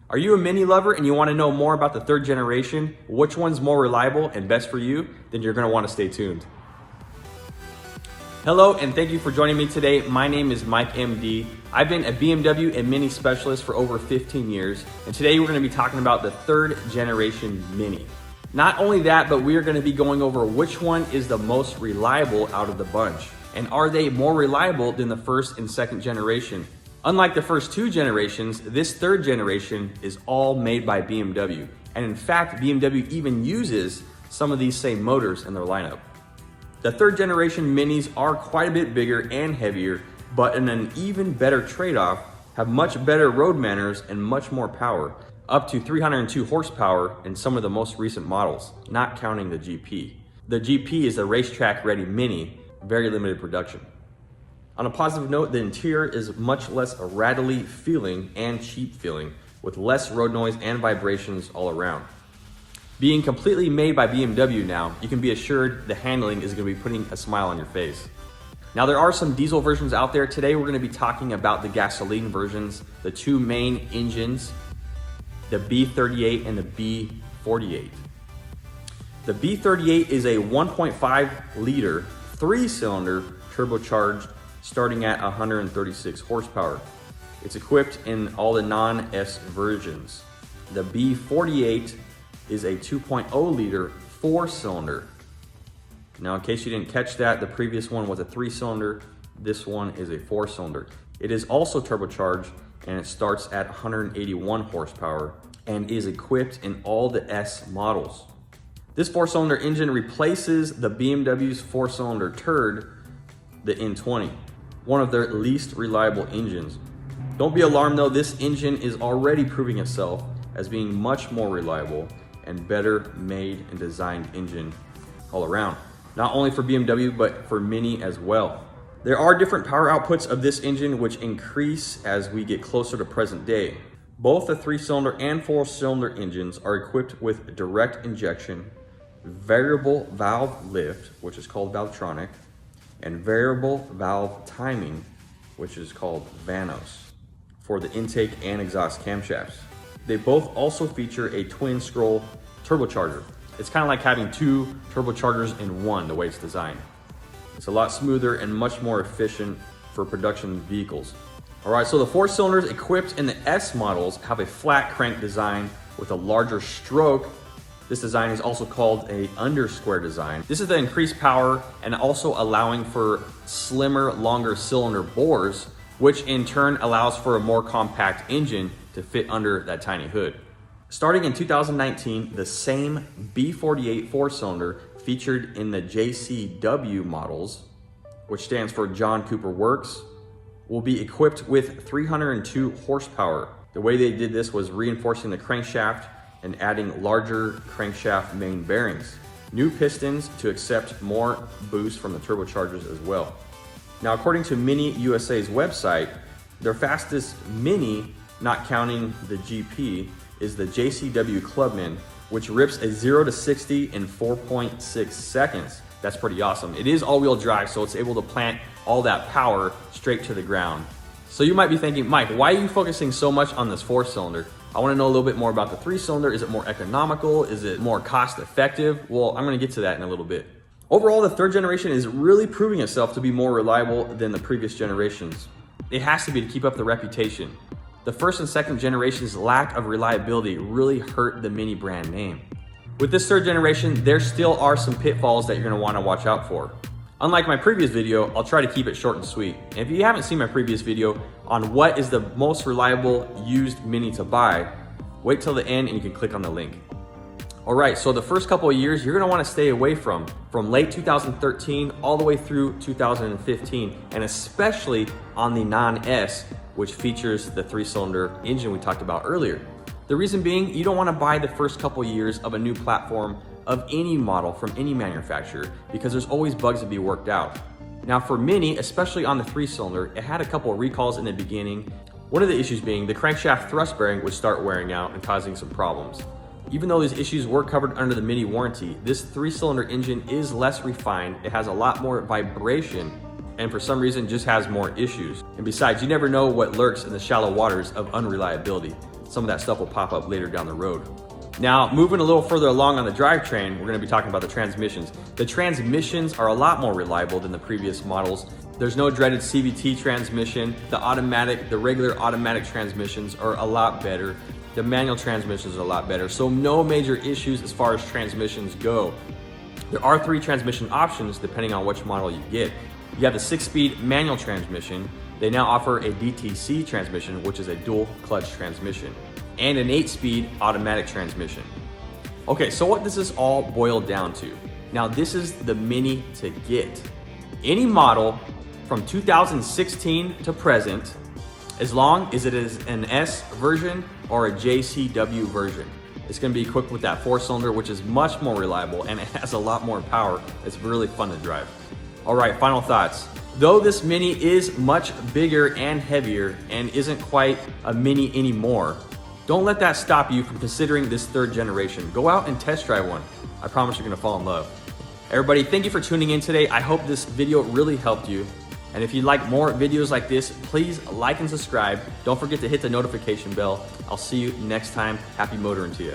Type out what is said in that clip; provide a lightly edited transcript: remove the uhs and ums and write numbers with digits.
Are you a Mini lover and you want to know more about the third generation, which one's more reliable and best for you? Then you're going to want to stay tuned. Hello and thank you for joining me today. My name is Mike MD. I've been a BMW and Mini specialist for over 15 years, and today we're going to be talking about the third generation Mini. Not only that, but we are going to be going over which one is the most reliable out of the bunch, and are they more reliable than the first and second generation? Unlike the first two generations, this third generation is all made by BMW. And in fact, BMW even uses some of these same motors in their lineup. The third generation Minis are quite a bit bigger and heavier, but in an even better trade-off, have much better road manners and much more power, up to 302 horsepower in some of the most recent models, not counting the GP. The GP is a racetrack-ready Mini, very limited production. On a positive note, the interior is much less rattly feeling and cheap feeling, with less road noise and vibrations all around. Being completely made by BMW now, you can be assured the handling is going to be putting a smile on your face. Now there are some diesel versions out there. Today we're going to be talking about the gasoline versions, the two main engines, the B38 and the B48. The B38 is a 1.5 liter, 3-cylinder turbocharged starting at 136 horsepower. It's equipped in all the non-S versions. The B48 is a 2.0 liter 4-cylinder. Now, in case you didn't catch that, the previous one was a 3-cylinder. This one is a 4-cylinder. It is also turbocharged and it starts at 181 horsepower and is equipped in all the S models. This 4-cylinder engine replaces the BMW's 4-cylinder turd, the N20. One of their least reliable engines. Don't be alarmed though, this engine is already proving itself as being much more reliable and better made and designed engine all around. Not only for BMW, but for Mini as well. There are different power outputs of this engine which increase as we get closer to present day. Both the 3-cylinder and 4-cylinder engines are equipped with direct injection, variable valve lift, which is called Valvetronic, and variable valve timing, which is called Vanos, for the intake and exhaust camshafts. They both also feature a twin scroll turbocharger. It's kind of like having two turbochargers in one, the way it's designed. It's a lot smoother and much more efficient for production vehicles. All right, so the 4 cylinders equipped in the S models have a flat crank design with a larger stroke. This design is also called a undersquare design. This is the increased power and also allowing for slimmer, longer cylinder bores, which in turn allows for a more compact engine to fit under that tiny hood. Starting in 2019, the same B48 4-cylinder featured in the JCW models, which stands for John Cooper Works, will be equipped with 302 horsepower. The way they did this was reinforcing the crankshaft and adding larger crankshaft main bearings. New pistons to accept more boost from the turbochargers as well. Now, according to Mini USA's website, their fastest Mini, not counting the GP, is the JCW Clubman, which rips a 0 to 60 in 4.6 seconds. That's pretty awesome. It is all-wheel drive, so it's able to plant all that power straight to the ground. So you might be thinking, Mike, why are you focusing so much on this 4-cylinder? I want to know a little bit more about the 3-cylinder. Is it more economical? Is it more cost effective? Well, I'm going to get to that in a little bit. Overall, the third generation is really proving itself to be more reliable than the previous generations. It has to be to keep up the reputation. The first and second generation's lack of reliability really hurt the Mini brand name. With this third generation, there still are some pitfalls that you're going to want to watch out for. Unlike my previous video, I'll try to keep it short and sweet. And if you haven't seen my previous video on what is the most reliable used Mini to buy, wait till the end and you can click on the link. All right, so the first couple of years you're gonna wanna stay away from late 2013 all the way through 2015, and especially on the non-S, which features the 3-cylinder engine we talked about earlier. The reason being, you don't wanna buy the first couple years of a new platform of any model from any manufacturer because there's always bugs to be worked out. Now for Mini, especially on the 3-cylinder, it had a couple of recalls in the beginning. One of the issues being the crankshaft thrust bearing would start wearing out and causing some problems. Even though these issues were covered under the Mini warranty, this 3-cylinder engine is less refined, it has a lot more vibration, and for some reason just has more issues. And besides, you never know what lurks in the shallow waters of unreliability. some of that stuff will pop up later down the road. Now, moving a little further along on the drivetrain, we're gonna be talking about the transmissions. The transmissions are a lot more reliable than the previous models. There's no dreaded CVT transmission. The regular automatic transmissions are a lot better. The manual transmissions are a lot better. So no major issues as far as transmissions go. There are 3 transmission options depending on which model you get. You have the 6-speed manual transmission. They now offer a DTC transmission, which is a dual clutch transmission, and an 8-speed automatic transmission. Okay, so what does this all boil down to? Now, this is the Mini to get. Any model from 2016 to present, as long as it is an S version or a JCW version. It's gonna be equipped with that 4-cylinder, which is much more reliable and it has a lot more power. It's really fun to drive. All right, final thoughts. Though this Mini is much bigger and heavier and isn't quite a Mini anymore, don't let that stop you from considering this 3rd generation. Go out and test drive one. I promise you're gonna fall in love. Everybody, thank you for tuning in today. I hope this video really helped you. And if you'd like more videos like this, please like and subscribe. Don't forget to hit the notification bell. I'll see you next time. Happy motoring to you.